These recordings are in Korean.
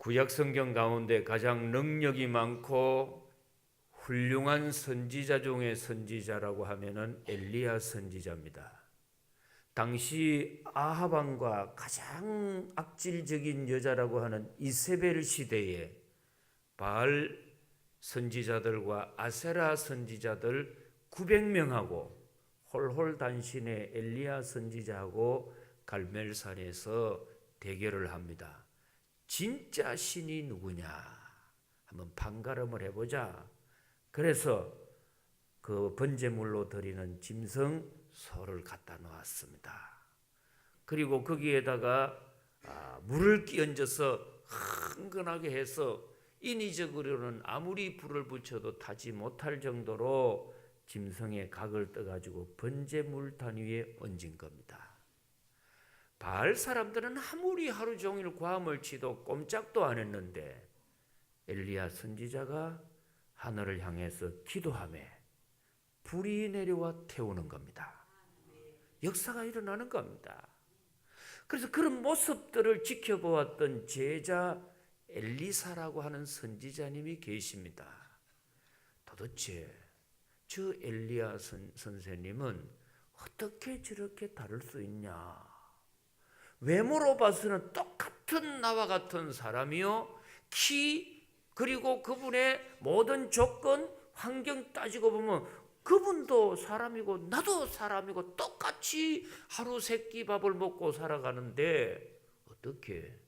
구약 성경 가운데 가장 능력이 많고 훌륭한 선지자 중의 선지자라고 하면은 엘리야 선지자입니다. 당시 아합 왕과 가장 악질적인 여자라고 하는 이세벨 시대에 바알 선지자들과 아세라 선지자들 900명하고 홀홀단신의 엘리야 선지자하고 갈멜산에서 대결을 합니다. 진짜 신이 누구냐 한번 판가름을 해보자. 그래서 그 번제물로 드리는 짐승 소를 갖다 놓았습니다. 그리고 거기에다가 물을 끼얹어서 흥건하게 해서 인위적으로는 아무리 불을 붙여도 타지 못할 정도로 짐승의 각을 떠가지고 번제물 단 위에 얹은 겁니다. 바알 사람들은 아무리 하루 종일 과음을 치도 꼼짝도 안 했는데 엘리야 선지자가 하늘을 향해서 기도하며 불이 내려와 태우는 겁니다. 역사가 일어나는 겁니다. 그래서 그런 모습들을 지켜보았던 제자 엘리사라고 하는 선지자님이 계십니다. 도대체 저 엘리야 선생님은 어떻게 저렇게 다를 수 있냐? 외모로 봐서는 똑같은 나와 같은 사람이요, 키 그리고 그분의 모든 조건 환경 따지고 보면 그분도 사람이고 나도 사람이고 똑같이 하루 세 끼 밥을 먹고 살아가는데 어떻게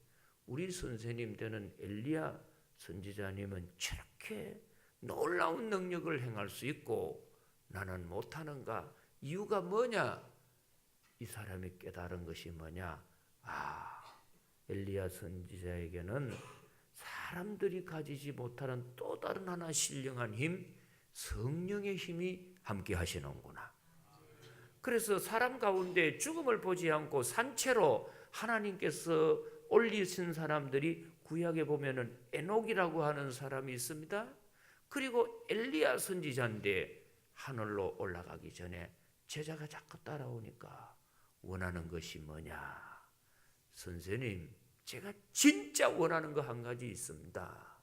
우리 선생님 되는 엘리야 선지자님은 저렇게 놀라운 능력을 행할 수 있고 나는 못하는가? 이유가 뭐냐? 이 사람이 깨달은 것이 뭐냐? 엘리야 선지자에게는 사람들이 가지지 못하는 또 다른 하나 신령한 힘, 성령의 힘이 함께 하시는구나. 그래서 사람 가운데 죽음을 보지 않고 산채로 하나님께서 올리신 사람들이 구약에 보면은 에녹이라고 하는 사람이 있습니다. 그리고 엘리야 선지자인데 하늘로 올라가기 전에 제자가 자꾸 따라오니까 원하는 것이 뭐냐? 선생님, 제가 진짜 원하는 거 한 가지 있습니다.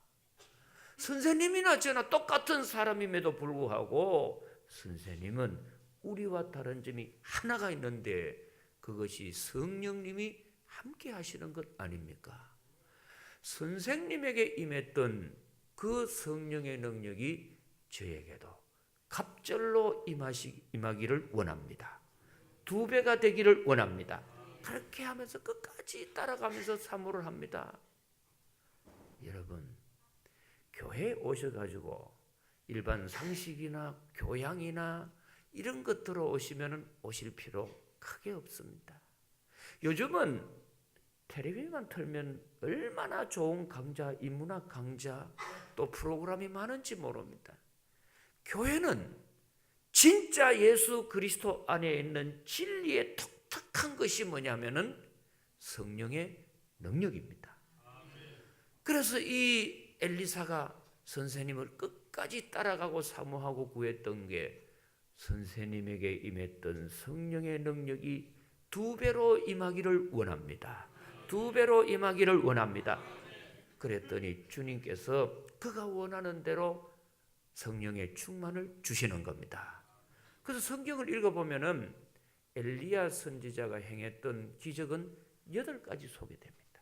선생님이나 저나 똑같은 사람임에도 불구하고 선생님은 우리와 다른 점이 하나가 있는데 그것이 성령님이 함께 하시는 것 아닙니까? 선생님에게 임했던 그 성령의 능력이 저에게도 갑절로 임하기를 원합니다. 2배가 되기를 원합니다. 그렇게 하면서 끝까지 따라가면서 사모를 합니다. 여러분, 교회에 오셔가지고 일반 상식이나 교양이나 이런 것들로 오시면 오실 필요 크게 없습니다. 요즘은 텔레비만 틀면 얼마나 좋은 강좌, 인문학 강좌 또 프로그램이 많은지 모릅니다. 교회는 진짜 예수 그리스도 안에 있는 진리의 독특한 것이 뭐냐면은 성령의 능력입니다. 그래서 이 엘리사가 선생님을 끝까지 따라가고 사모하고 구했던 게 선생님에게 임했던 성령의 능력이 2배로 임하기를 원합니다. 2배로 임하기를 원합니다. 그랬더니 주님께서 그가 원하는 대로 성령의 충만을 주시는 겁니다. 그래서 성경을 읽어보면은 엘리야 선지자가 행했던 기적은 8가지 소개됩니다.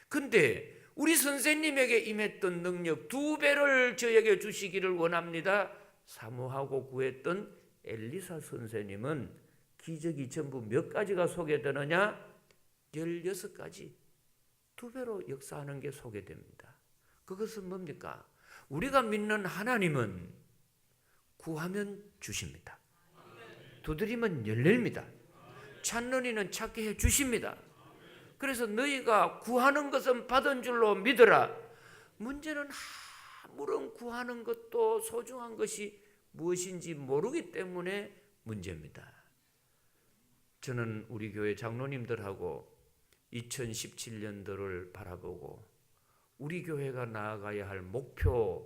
근데 우리 선생님에게 임했던 능력 2배를 저에게 주시기를 원합니다. 사모하고 구했던 엘리사 선생님은 기적이 전부 몇 가지가 소개되느냐? 16가지. 2배로 역사하는 게 소개됩니다. 그것은 뭡니까? 우리가 믿는 하나님은 구하면 주십니다. 두드리면 열립니다. 찾는 이는 찾게 해 주십니다. 그래서 너희가 구하는 것은 받은 줄로 믿으라. 문제는 아무런 구하는 것도 소중한 것이 무엇인지 모르기 때문에 문제입니다. 저는 우리 교회 장로님들하고 2017년도를 바라보고 우리 교회가 나아가야 할 목표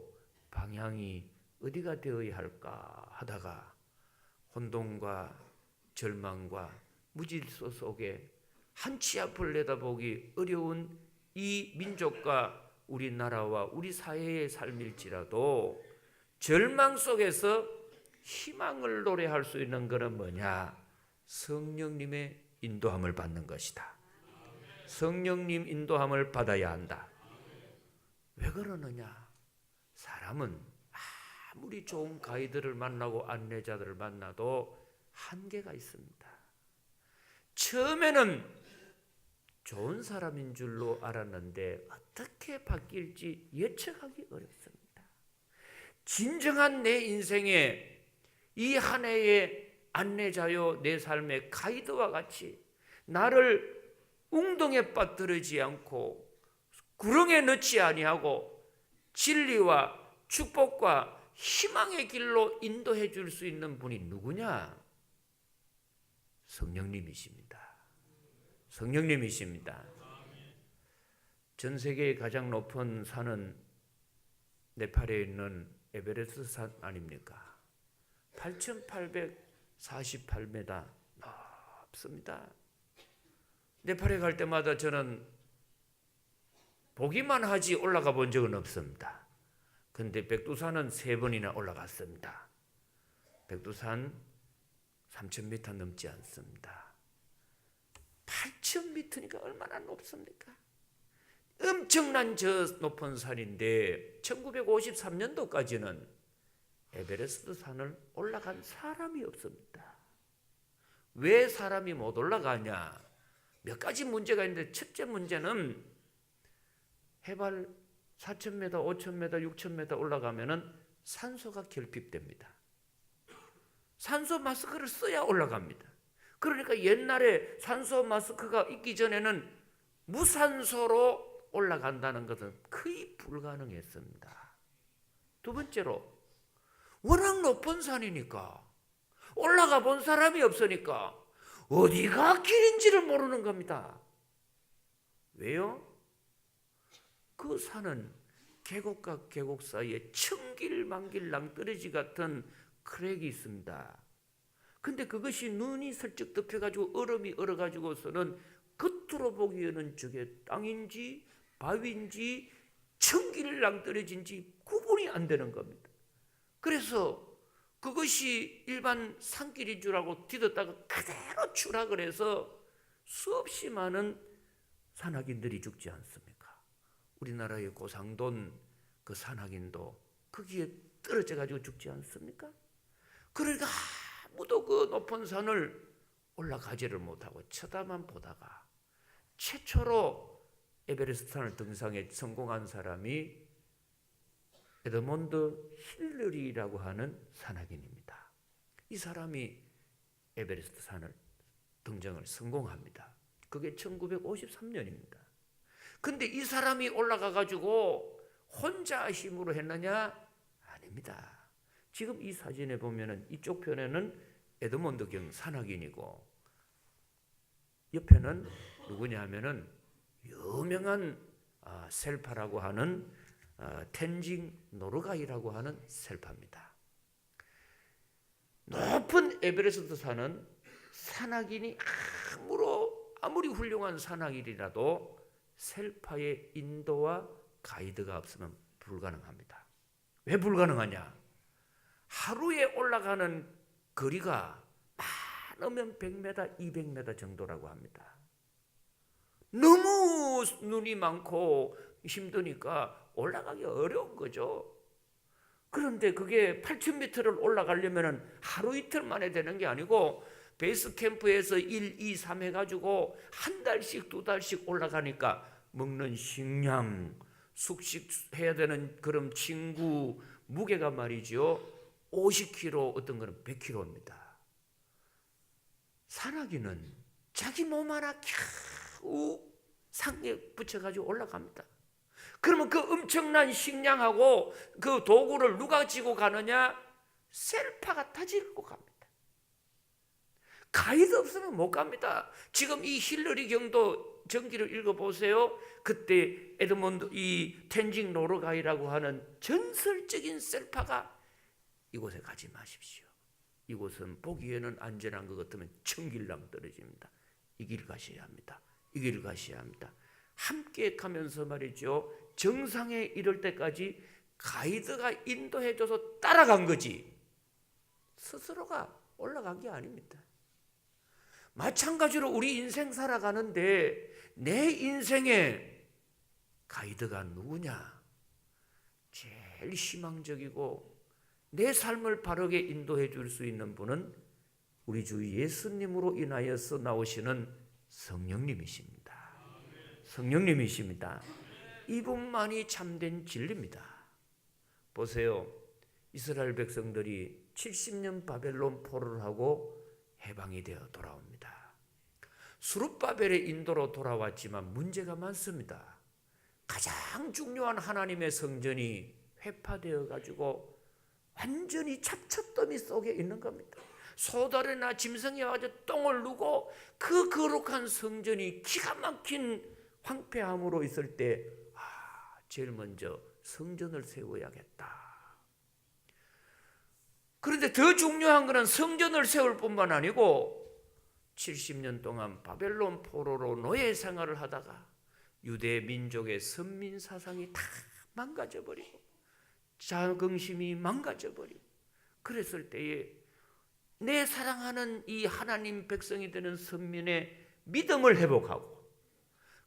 방향이 어디가 되어야 할까 하다가 혼돈과 절망과 무질서 속에 한치 앞을 내다보기 어려운 이 민족과 우리나라와 우리 사회의 삶일지라도 절망 속에서 희망을 노래할 수 있는 것은 뭐냐? 성령님의 인도함을 받는 것이다. 성령님 인도함을 받아야 한다. 왜 그러느냐? 사람은 아무리 좋은 가이드를 만나고 안내자들을 만나도 한계가 있습니다. 처음에는 좋은 사람인 줄로 알았는데 어떻게 바뀔지 예측하기 어렵습니다. 진정한 내 인생에 이 한 해의 안내자요 내 삶의 가이드와 같이 나를 웅덩이에 빠뜨리지 않고 구렁에 넣지 아니하고 진리와 축복과 희망의 길로 인도해 줄 수 있는 분이 누구냐? 성령님이십니다. 성령님이십니다. 전 세계의 가장 높은 산은 네팔에 있는 에베레스트 산 아닙니까? 8,848m 높습니다. 네팔에 갈 때마다 저는 보기만 하지 올라가 본 적은 없습니다. 그런데 백두산은 3번이나 올라갔습니다. 백두산 3,000m 넘지 않습니다. 8,000m니까 얼마나 높습니까? 엄청난 저 높은 산인데 1953년도까지는 에베레스트 산을 올라간 사람이 없습니다. 왜 사람이 못 올라가냐? 몇 가지 문제가 있는데 첫째 문제는 해발 4,000m, 5,000m, 6,000m 올라가면은 산소가 결핍됩니다. 산소 마스크를 써야 올라갑니다. 그러니까 옛날에 산소 마스크가 있기 전에는 무산소로 올라간다는 것은 거의 불가능했습니다. 두 번째로 워낙 높은 산이니까 올라가 본 사람이 없으니까 어디가 길인지를 모르는 겁니다. 왜요? 그 산은 계곡과 계곡 사이에 천길만길 낭떠러지 같은 크랙이 있습니다. 근데 그것이 눈이 슬쩍 덮여가지고 얼음이 얼어가지고서는 겉으로 보기에는 저게 땅인지 바위인지 천길 낭떠러지인지 구분이 안 되는 겁니다. 그래서 그것이 일반 산길인 줄 알고 디뎠다가 그대로 추락을 해서 수없이 많은 산악인들이 죽지 않습니까? 우리나라의 고상돈 그 산악인도 거기에 떨어져 가지고 죽지 않습니까? 그러니까 아무도 그 높은 산을 올라가지를 못하고 쳐다만 보다가 최초로 에베레스트 산을 등산에 성공한 사람이 에드먼드 힐러리라고 하는 산악인입니다. 이 사람이 에베레스트 산을 등정을 성공합니다. 그게 1953년입니다. 근데 이 사람이 올라가 가지고 혼자 힘으로 했느냐? 아닙니다. 지금 이 사진에 보면은 이쪽 편에는 에드먼드 경 산악인이고 옆에는 누구냐 하면은 유명한 셀파라고 하는 텐징 노르가이라고 하는 셀파입니다. 높은 에베레스트 산은 산악인이 아무리 훌륭한 산악인이라도 셀파의 인도와 가이드가 없으면 불가능합니다. 왜 불가능하냐? 하루에 올라가는 거리가 많으면 100m, 200m 정도라고 합니다. 너무 눈이 많고 힘드니까 올라가기 어려운 거죠. 그런데 그게 8,000m를 올라가려면 하루 이틀 만에 되는 게 아니고 베이스 캠프에서 1, 2, 3 해가지고 한 달씩 두 달씩 올라가니까 먹는 식량, 숙식해야 되는 그런 친구 무게가 말이죠 50kg, 어떤 거는 100kg입니다. 산악인은 자기 몸 하나 겨우 상에 붙여가지고 올라갑니다. 그러면 그 엄청난 식량하고 그 도구를 누가 지고 가느냐? 셀파가 다 지고 갑니다. 가이드 없으면 못 갑니다. 지금 이 힐러리 경도 전기를 읽어보세요. 그때 에드먼드 이 텐징 노르가이라고 하는 전설적인 셀파가 이곳에 가지 마십시오. 이곳은 보기에는 안전한 것 같으면 천길랑 떨어집니다. 이 길 가셔야 합니다. 이 길 가셔야 합니다. 함께 가면서 말이죠, 정상에 이를 때까지 가이드가 인도해줘서 따라간 거지 스스로가 올라간 게 아닙니다. 마찬가지로 우리 인생 살아가는데 내 인생에 가이드가 누구냐? 제일 희망적이고 내 삶을 바르게 인도해 줄 수 있는 분은 우리 주 예수님으로 인하여서 나오시는 성령님이십니다. 성령님이십니다. 이분만이 참된 진리입니다. 보세요. 이스라엘 백성들이 70년 바벨론 포로를 하고 해방이 되어 돌아옵니다. 스룹바벨의 인도로 돌아왔지만 문제가 많습니다. 가장 중요한 하나님의 성전이 회파되어 가지고 완전히 잡초더미 속에 있는 겁니다. 소달이나 짐승이 와서 똥을 누고 그 거룩한 성전이 기가 막힌 황폐함으로 있을 때 제일 먼저 성전을 세워야겠다. 그런데 더 중요한 것은 성전을 세울 뿐만 아니고 70년 동안 바벨론 포로로 노예 생활을 하다가 유대 민족의 선민 사상이 다 망가져버리고 자긍심이 망가져버리고 그랬을 때에 내 사랑하는 이 하나님 백성이 되는 선민의 믿음을 회복하고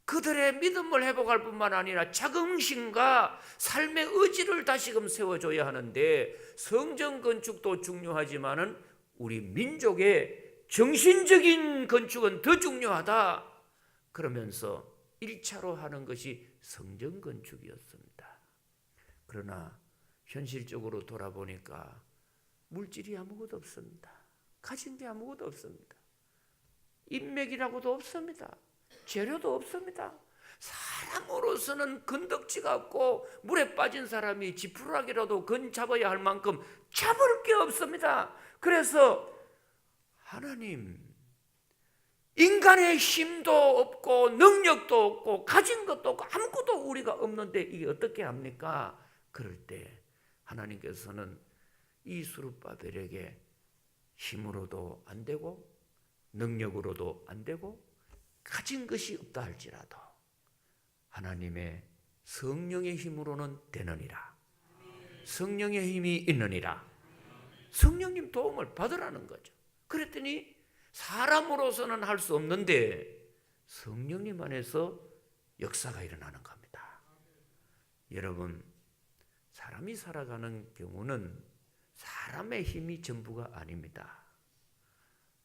그들의 믿음을 회복할 뿐만 아니라 자긍심과 삶의 의지를 다시금 세워줘야 하는데 성전 건축도 중요하지만은 우리 민족의 정신적인 건축은 더 중요하다. 그러면서 1차로 하는 것이 성전 건축이었습니다. 그러나 현실적으로 돌아보니까 물질이 아무것도 없습니다. 가진 게 아무것도 없습니다. 인맥이라고도 없습니다. 재료도 없습니다. 사람으로서는 건덕지가 없고 물에 빠진 사람이 지푸라기라도 건 잡아야 할 만큼 잡을 게 없습니다. 그래서 하나님, 인간의 힘도 없고 능력도 없고 가진 것도 없고 아무것도 우리가 없는데 이게 어떻게 합니까? 그럴 때 하나님께서는 이 스룹바벨에게 힘으로도 안 되고 능력으로도 안 되고 가진 것이 없다 할지라도 하나님의 성령의 힘으로는 되느니라. 성령의 힘이 있느니라. 성령님 도움을 받으라는 거죠. 그랬더니 사람으로서는 할 수 없는데 성령님 안에서 역사가 일어나는 겁니다. 여러분, 사람이 살아가는 경우는 사람의 힘이 전부가 아닙니다.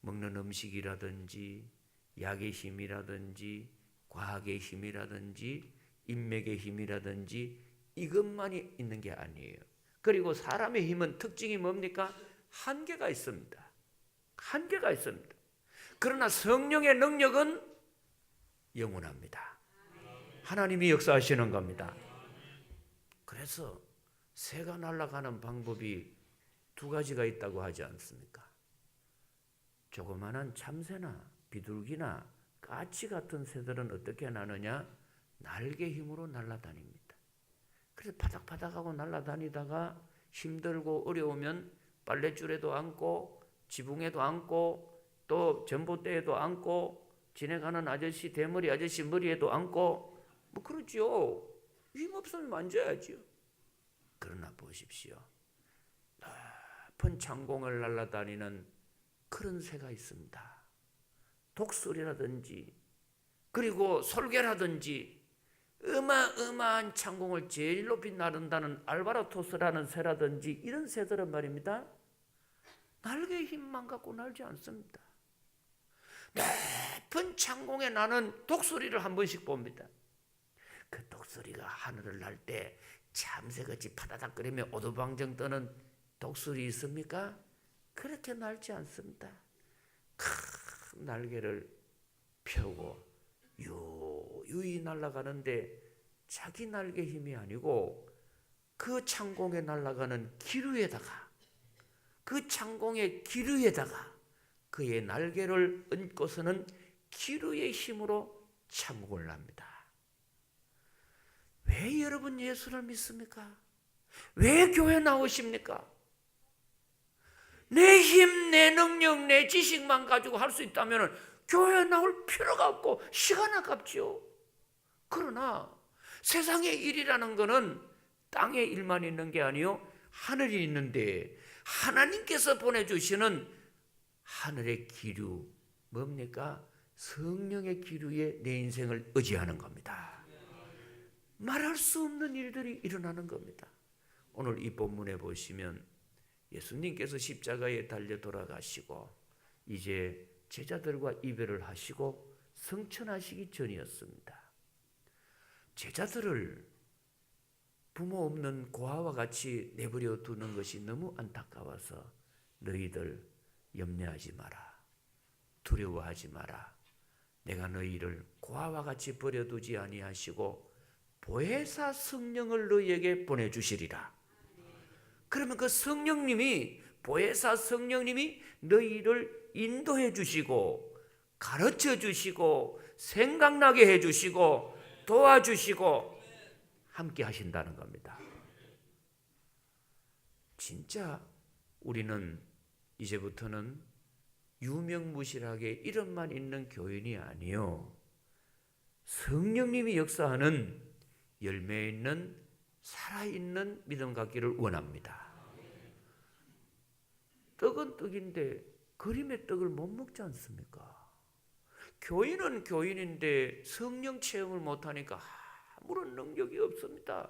먹는 음식이라든지 약의 힘이라든지 과학의 힘이라든지 인맥의 힘이라든지 이것만이 있는 게 아니에요. 그리고 사람의 힘은 특징이 뭡니까? 한계가 있습니다. 한계가 있습니다. 그러나 성령의 능력은 영원합니다. 하나님이 역사하시는 겁니다. 그래서 새가 날아가는 방법이 두 가지가 있다고 하지 않습니까? 조그마한 참새나 비둘기나 까치 같은 새들은 어떻게 나느냐? 날개 힘으로 날아다닙니다. 그래서 바닥바닥하고 날아다니다가 힘들고 어려우면 빨랫줄에도 앉고 지붕에도 앉고 또 전봇대에도 앉고 지나가는 아저씨 대머리 아저씨 머리에도 앉고 뭐 그러죠. 힘없으면 앉아야죠. 그러나 보십시오. 높은 창공을 날아다니는 그런 새가 있습니다. 독수리라든지 그리고 솔개라든지 어마어마한 창공을 제일 높이 나른다는 알바라토스라는 새라든지 이런 새들은 말입니다. 날개 힘만 갖고 날지 않습니다. 높은 창공에 나는 독수리를 한 번씩 봅니다. 그 독수리가 하늘을 날 때 참새같이 파다닥거리며 오도방정 떠는 독수리 있습니까? 그렇게 날지 않습니다. 큰 날개를 펴고 유유히 날아가는데 자기 날개 힘이 아니고 그 창공에 날아가는 기류에다가 그 창공의 기류에다가 그의 날개를 얹고서는 기류의 힘으로 창공을 납니다. 왜 여러분 예수를 믿습니까? 왜 교회 나오십니까? 내 힘, 내 능력, 내 지식만 가지고 할 수 있다면 교회 나올 필요가 없고 시간 아깝죠. 그러나 세상의 일이라는 것은 땅의 일만 있는 게 아니요 하늘이 있는데, 하나님께서 보내주시는 하늘의 기류 뭡니까? 성령의 기류에 내 인생을 의지하는 겁니다. 말할 수 없는 일들이 일어나는 겁니다. 오늘 이 본문에 보시면 예수님께서 십자가에 달려 돌아가시고 이제 제자들과 이별을 하시고 성천하시기 전이었습니다. 제자들을 부모 없는 고아와 같이 내버려 두는 것이 너무 안타까워서 너희들 염려하지 마라, 두려워하지 마라, 내가 너희를 고아와 같이 버려두지 아니하시고 보혜사 성령을 너희에게 보내주시리라. 그러면 그 성령님이, 보혜사 성령님이 너희를 인도해 주시고 가르쳐 주시고 생각나게 해 주시고 도와주시고 함께 하신다는 겁니다. 진짜 우리는 이제부터는 유명무실하게 이름만 있는 교인이 아니요, 성령님이 역사하는 열매 있는 살아있는 믿음 갖기를 원합니다. 떡은 떡인데 그림의 떡을 못 먹지 않습니까? 교인은 교인인데 성령 체험을 못하니까 아무런 능력이 없습니다.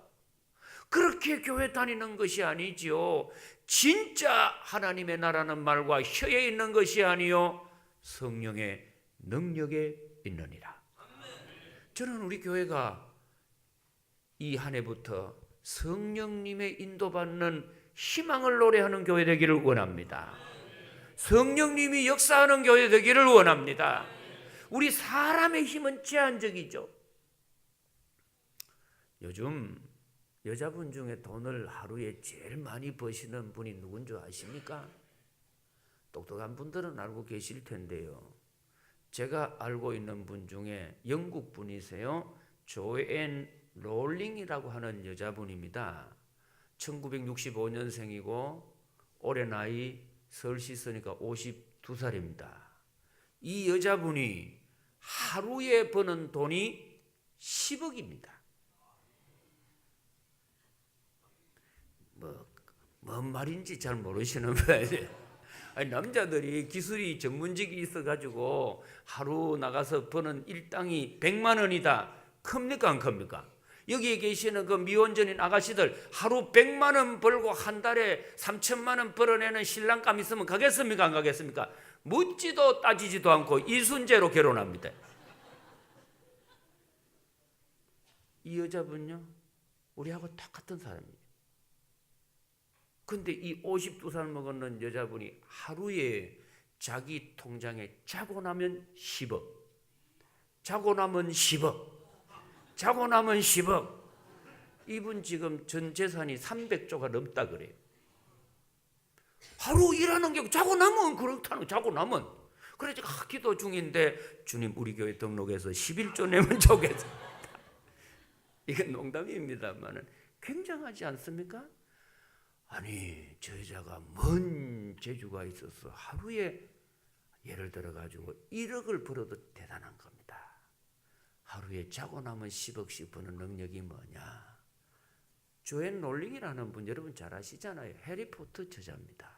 그렇게 교회 다니는 것이 아니지요. 진짜 하나님의 나라는 말과 혀에 있는 것이 아니요 성령의 능력에 있느니라. 저는 우리 교회가 이 한 해부터 성령님의 인도받는 희망을 노래하는 교회 되기를 원합니다. 성령님이 역사하는 교회 되기를 원합니다. 우리 사람의 힘은 제한적이죠. 요즘 여자분 중에 돈을 하루에 제일 많이 버시는 분이 누군 줄 아십니까? 똑똑한 분들은 알고 계실 텐데요. 제가 알고 있는 분 중에 영국 분이세요. 조앤 롤링이라고 하는 여자분입니다. 1965년생이고 올해 나이 서울시 있으니까 52살입니다. 이 여자분이 하루에 버는 돈이 10억입니다. 뭔 말인지 잘 모르시는 거예요. 아니, 남자들이 기술이 전문직이 있어가지고 하루 나가서 버는 일당이 100만 원이다. 큽니까 안 큽니까? 여기에 계시는 그 미혼전인 아가씨들 하루 100만 원 벌고 한 달에 3천만 원 벌어내는 신랑감 있으면 가겠습니까 안 가겠습니까? 묻지도 따지지도 않고 이순재로 결혼합니다. 이 여자분요, 우리하고 똑같은 사람이에요. 근데 이 52살 먹었는 여자분이 하루에 자기 통장에 자고 나면 10억, 자고 나면 10억, 자고 나면 10억. 이분 지금 전 재산이 300조가 넘다 그래요. 하루 일하는 게 자고 나면 그렇다는, 자고 나면. 그래서 제가 기도 중인데 주님 우리 교회 등록해서 11조 내면 좋겠습니다. 이건 농담입니다만 굉장하지 않습니까? 아니, 저 여자가 먼 제주가 있어서 하루에 예를 들어 가지고 1억을 벌어도 대단한 겁니다. 하루에 자고 나면 10억씩 버는 능력이 뭐냐? 조앤 롤링이라는 분 여러분 잘 아시잖아요. 해리포터 저자입니다.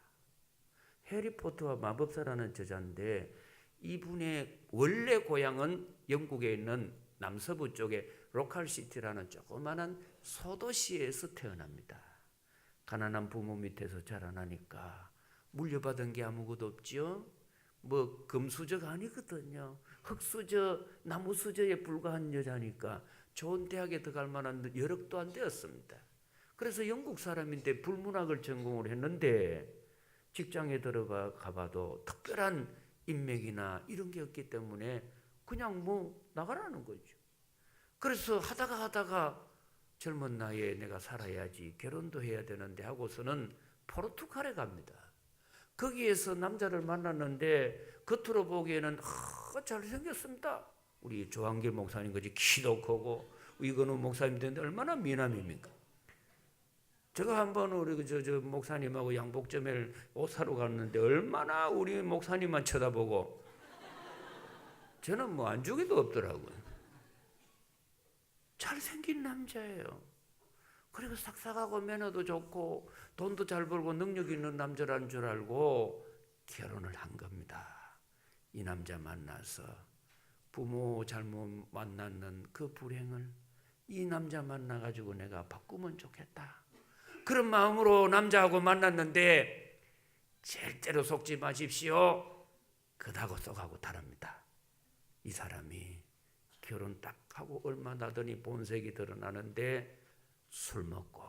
해리포터와 마법사라는 저자인데 이분의 원래 고향은 영국에 있는 남서부 쪽에 로컬시티라는 조그마한 소도시에서 태어납니다. 가난한 부모 밑에서 자라나니까 물려받은 게 아무것도 없지요. 뭐 금수저가 아니거든요. 흙수저, 나무수저에 불과한 여자니까 좋은 대학에 들어갈 만한 여력도 안 되었습니다. 그래서 영국 사람인데 불문학을 전공을 했는데 직장에 들어가 봐도 특별한 인맥이나 이런 게 없기 때문에 그냥 뭐 나가라는 거죠. 그래서 하다가 젊은 나이에 내가 살아야지, 결혼도 해야 되는데 하고서는 포르투갈에 갑니다. 거기에서 남자를 만났는데 겉으로 보기에는 잘생겼습니다. 우리 조한길 목사님 같이 키도 크고 이거는 목사님 되는데 얼마나 미남입니까? 제가 한번 우리 저 목사님하고 양복점에 옷 사러 갔는데 얼마나 우리 목사님만 쳐다보고 저는 뭐 안주기도 없더라고요. 잘생긴 남자예요. 그리고 싹싹하고 매너도 좋고 돈도 잘 벌고 능력 있는 남자라는 줄 알고 결혼을 한 겁니다. 이 남자 만나서 부모 잘못 만났는 그 불행을 이 남자 만나가지고 내가 바꾸면 좋겠다. 그런 마음으로 남자하고 만났는데 절대로 속지 마십시오. 그다고 쏙하고 다릅니다. 이 사람이 결혼 딱 하고 얼마 나더니 본색이 드러나는데 술 먹고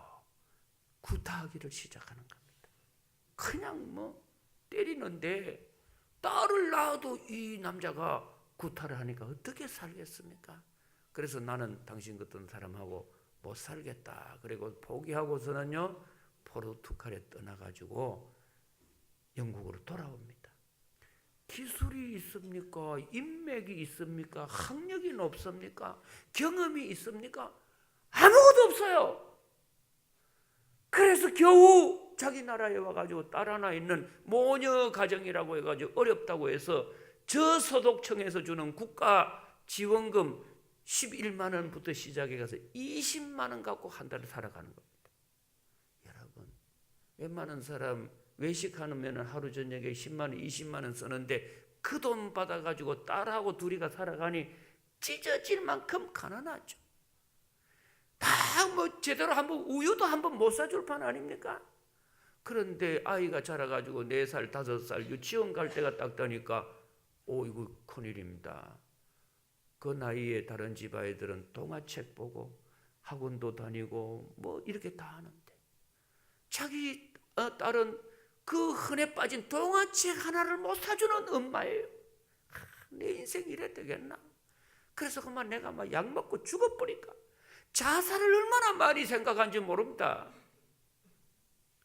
구타하기를 시작하는 겁니다. 그냥 뭐 때리는데 딸을 낳아도 이 남자가 구타를 하니까 어떻게 살겠습니까? 그래서 나는 당신 같은 사람하고 못 살겠다. 그리고 포기하고서는요 포르투갈에 떠나가지고 영국으로 돌아옵니다. 기술이 있습니까? 인맥이 있습니까? 학력이 없습니까? 경험이 있습니까? 아무것도 없어요. 그래서 겨우 자기 나라에 와가지고 딸 하나 있는 모녀 가정이라고 해가지고 어렵다고 해서 저소득층에서 주는 국가 지원금 11만 원부터 시작해 가서 20만 원 갖고 한 달을 살아가는 겁니다. 여러분, 웬만한 사람 외식하면 하루 저녁에 10만 원, 20만 원 쓰는데 그 돈 받아가지고 딸하고 둘이가 살아가니 찢어질 만큼 가난하죠. 다 뭐 제대로 한번 우유도 한번 못 사줄 판 아닙니까? 그런데 아이가 자라가지고 4살, 5살 유치원 갈 때가 딱 되니까 이거 큰일입니다. 그 나이에 다른 집 아이들은 동화책 보고 학원도 다니고 뭐 이렇게 다 하는데 자기 딸은 그 흔해 빠진 동화책 하나를 못 사주는 엄마예요. 내 인생 이래 되겠나? 그래서 그만 내가 막 약 먹고 죽어버릴까? 자살을 얼마나 많이 생각한지 모릅니다.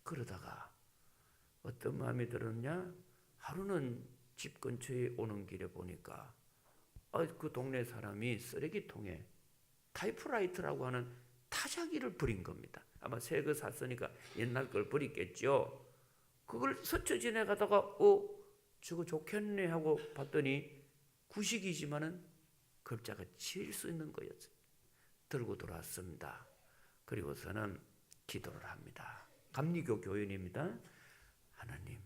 그러다가 어떤 마음이 들었냐? 하루는 집 근처에 오는 길에 보니까 그 동네 사람이 쓰레기통에 타이프라이터라고 하는 타자기를 버린 겁니다. 아마 새 거 샀으니까 옛날 걸 버렸겠죠. 그걸 스쳐 지나가다가 저거 좋겠네 하고 봤더니 구식이지만은 글자가 칠 수 있는 거였어요. 들고 돌아왔습니다. 그리고서는 기도를 합니다. 감리교 교인입니다. 하나님,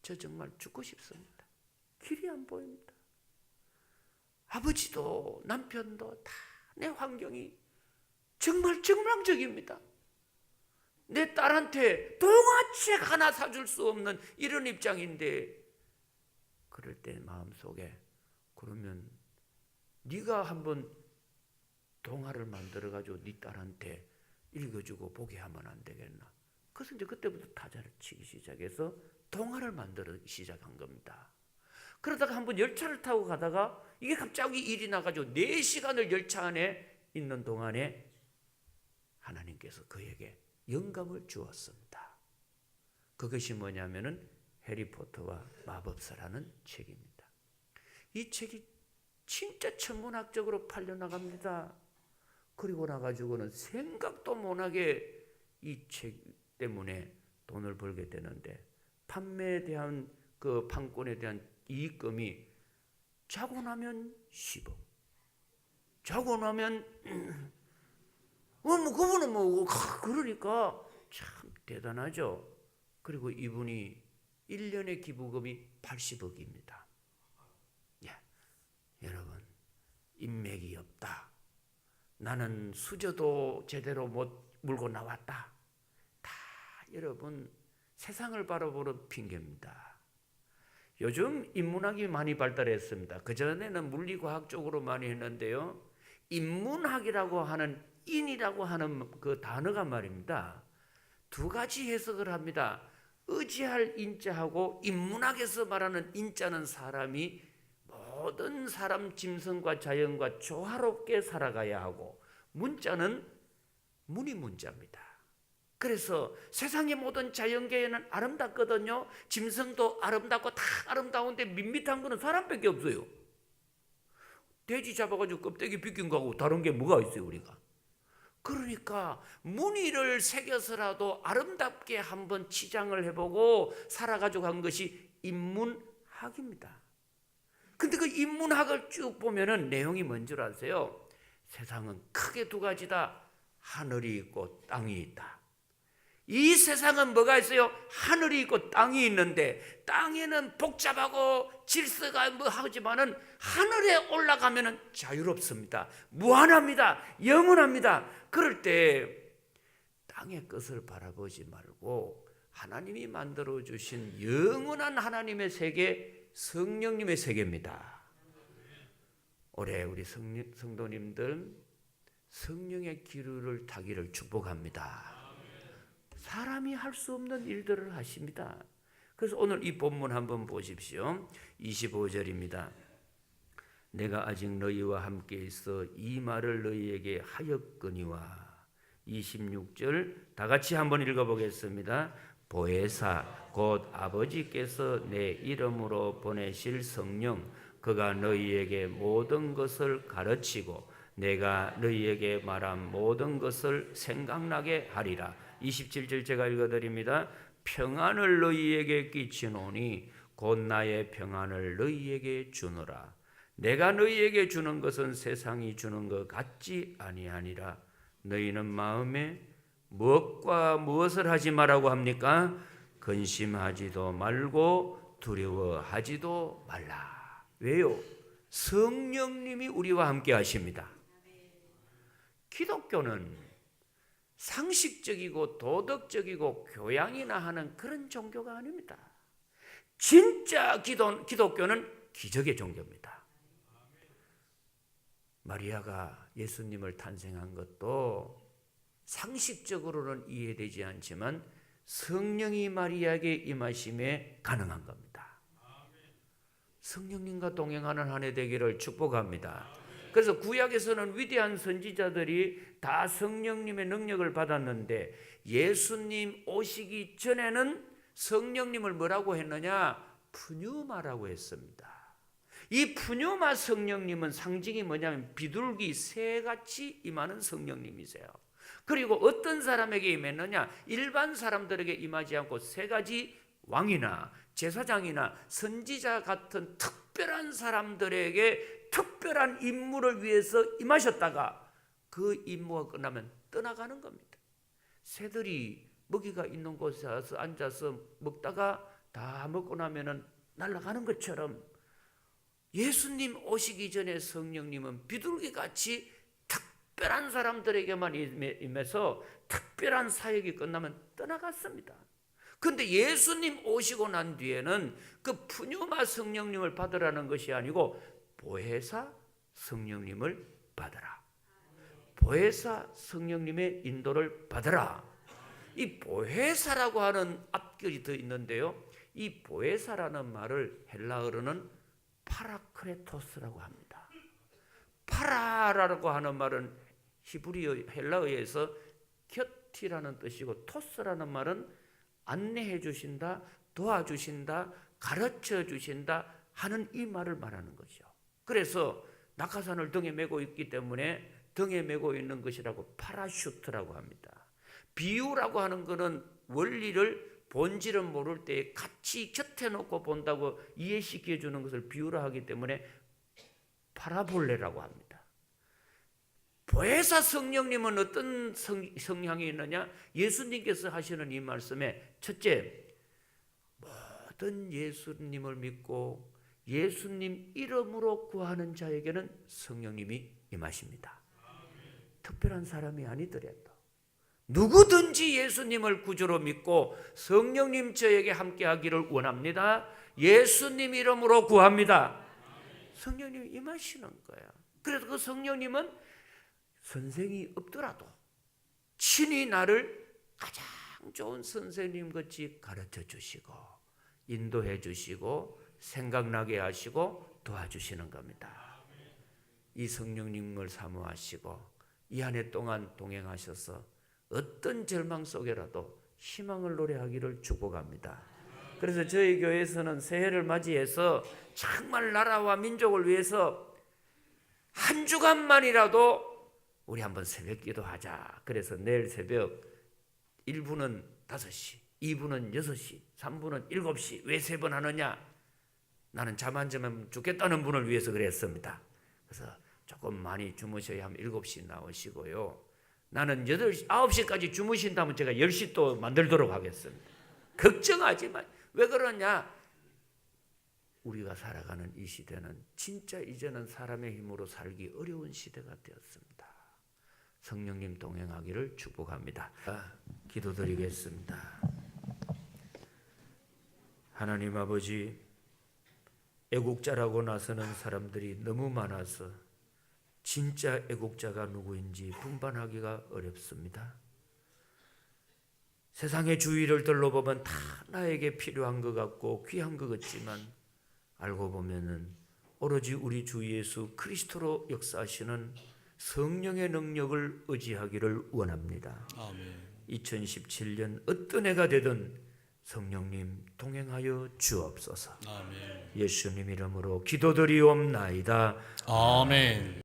저 정말 죽고 싶습니다. 길이 안 보입니다. 아버지도 남편도 다 내 환경이 정말 절망적입니다. 내 딸한테 동화책 하나 사줄 수 없는 이런 입장인데 그럴 때 마음속에 그러면 네가 한번 동화를 만들어가지고 네 딸한테 읽어주고 보게 하면 안 되겠나? 그래서 이제 그때부터 타자를 치기 시작해서 동화를 만들어 시작한 겁니다. 그러다가 한번 열차를 타고 가다가 이게 갑자기 일이 나가지고 4시간을 열차 안에 있는 동안에 하나님께서 그에게 영감을 주었습니다. 그것이 뭐냐면은 해리포터와 마법사라는 책입니다. 이 책이 진짜 천문학적으로 팔려나갑니다. 그리고 나가지고는 생각도 못하게 이 책 때문에 돈을 벌게 되는데 판매에 대한 그 판권에 대한 이익금이 자고 나면 10억, 자고 나면 그분은 그러니까 참 대단하죠. 그리고 이분이 1년의 기부금이 80억입니다. 여러분, 인맥이 없다. 나는 수저도 제대로 못 물고 나왔다. 다 여러분 세상을 바라보는 핑계입니다. 요즘 인문학이 많이 발달했습니다. 그전에는 물리과학 쪽으로 많이 했는데요. 인문학이라고 하는 인이라고 하는 그 단어가 말입니다. 2가지 해석을 합니다. 의지할 인자하고 인문학에서 말하는 인자는 사람이 모든 사람 짐승과 자연과 조화롭게 살아가야 하고 문자는 문이 문자입니다. 그래서 세상의 모든 자연계에는 아름답거든요. 짐승도 아름답고 다 아름다운데 밋밋한 거는 사람밖에 없어요. 돼지 잡아가지고 껍데기 벗긴 거하고 다른 게 뭐가 있어요 우리가. 그러니까 무늬를 새겨서라도 아름답게 한번 치장을 해보고 살아가지고 한 것이 인문학입니다. 근데 그 인문학을 쭉 보면은 내용이 뭔 줄 아세요? 세상은 크게 두 가지다. 하늘이 있고 땅이 있다. 이 세상은 뭐가 있어요? 하늘이 있고 땅이 있는데 땅에는 복잡하고 질서가 뭐 하지만은 하늘에 올라가면은 자유롭습니다. 무한합니다. 영원합니다. 그럴 때 땅의 것을 바라보지 말고 하나님이 만들어 주신 영원한 하나님의 세계, 성령님의 세계입니다. 올해 우리 성도님들 성령의 기류를 타기를 축복합니다. 사람이 할 수 없는 일들을 하십니다. 그래서 오늘 이 본문 한번 보십시오. 25절입니다. 내가 아직 너희와 함께 있어 이 말을 너희에게 하였거니와. 26절 다 같이 한번 읽어보겠습니다. 보혜사 곧 아버지께서 내 이름으로 보내실 성령 그가 너희에게 모든 것을 가르치고 내가 너희에게 말한 모든 것을 생각나게 하리라. 27절 제가 읽어드립니다. 평안을 너희에게 끼치노니 곧 나의 평안을 너희에게 주노라. 내가 너희에게 주는 것은 세상이 주는 것 같지 아니하니라. 너희는 마음에 무엇과 무엇을 하지 말라고 합니까? 근심하지도 말고 두려워하지도 말라. 왜요? 성령님이 우리와 함께 하십니다. 기독교는 상식적이고 도덕적이고 교양이나 하는 그런 종교가 아닙니다. 진짜 기독교는 기적의 종교입니다. 마리아가 예수님을 탄생한 것도 상식적으로는 이해되지 않지만 성령이 마리아에게 임하심에 가능한 겁니다. 성령님과 동행하는 한 해 되기를 축복합니다. 그래서 구약에서는 위대한 선지자들이 다 성령님의 능력을 받았는데 예수님 오시기 전에는 성령님을 뭐라고 했느냐? 푸뉴마라고 했습니다. 이 푸뉴마 성령님은 상징이 뭐냐면 비둘기 새같이 임하는 성령님이세요. 그리고 어떤 사람에게 임했느냐? 일반 사람들에게 임하지 않고 세 가지 왕이나 제사장이나 선지자 같은 특별한 사람들에게 특별한 임무를 위해서 임하셨다가 그 임무가 끝나면 떠나가는 겁니다. 새들이 먹이가 있는 곳에 와서 앉아서 먹다가 다 먹고 나면은 날아가는 것처럼 예수님 오시기 전에 성령님은 비둘기같이 특별한 사람들에게만 임해서 특별한 사역이 끝나면 떠나갔습니다. 그런데 예수님 오시고 난 뒤에는 그 푸뉴마 성령님을 받으라는 것이 아니고 보혜사 성령님을 받으라. 보혜사 성령님의 인도를 받으라. 이 보혜사라고 하는 앞글이 더 있는데요. 이 보혜사라는 말을 헬라어로는 파라크레토스라고 합니다. 파라라고 하는 말은 히브리어 헬라어에서 곁이라는 뜻이고 토스라는 말은 안내해 주신다, 도와주신다, 가르쳐 주신다 하는 이 말을 말하는 거죠. 그래서 낙하산을 등에 메고 있기 때문에 등에 메고 있는 것이라고 파라슈트라고 합니다. 비유라고 하는 것은 원리를 본질은 모를 때 같이 곁에 놓고 본다고 이해시켜 주는 것을 비유라 하기 때문에 파라볼레라고 합니다. 보혜사 성령님은 어떤 성향이 있느냐? 예수님께서 하시는 이 말씀에 첫째, 모든 예수님을 믿고 예수님 이름으로 구하는 자에게는 성령님이 임하십니다. 특별한 사람이 아니더라도 누구든지 예수님을 구주로 믿고 성령님 저에게 함께하기를 원합니다. 예수님 이름으로 구합니다. 성령님이 임하시는 거예요. 그래서 그 성령님은 선생이 없더라도 친히 나를 가장 좋은 선생님 같이 가르쳐 주시고 인도해 주시고 생각나게 하시고 도와주시는 겁니다. 이 성령님을 사모하시고 이 한 해 동안 동행하셔서 어떤 절망 속에라도 희망을 노래하기를 축복합니다. 그래서 저희 교회에서는 새해를 맞이해서 정말 나라와 민족을 위해서 한 주간만이라도 우리 한번 새벽 기도하자. 그래서 내일 새벽 1부는 5시, 2부는 6시, 3부는 7시. 왜 3번 하느냐? 나는 잠 안 자면 죽겠다는 분을 위해서 그랬습니다. 그래서 조금 많이 주무셔야 하면 7시 나오시고요. 나는 8시, 9시까지 주무신다면 제가 10시 또 만들도록 하겠습니다. 걱정하지 마. 왜 그러냐? 우리가 살아가는 이 시대는 진짜 이제는 사람의 힘으로 살기 어려운 시대가 되었습니다. 성령님 동행하기를 축복합니다. 기도드리겠습니다. 하나님 아버지, 애국자라고 나서는 사람들이 너무 많아서 진짜 애국자가 누구인지 분반하기가 어렵습니다. 세상의 주위를 둘러보면 다 나에게 필요한 것 같고 귀한 것 같지만 알고 보면은 오로지 우리 주 예수 그리스도로 역사하시는 성령의 능력을 의지하기를 원합니다. 아멘. 2017년 어떤 해가 되든 성령님 동행하여 주옵소서. 아멘. 예수님 이름으로 기도드리옵나이다. 아멘.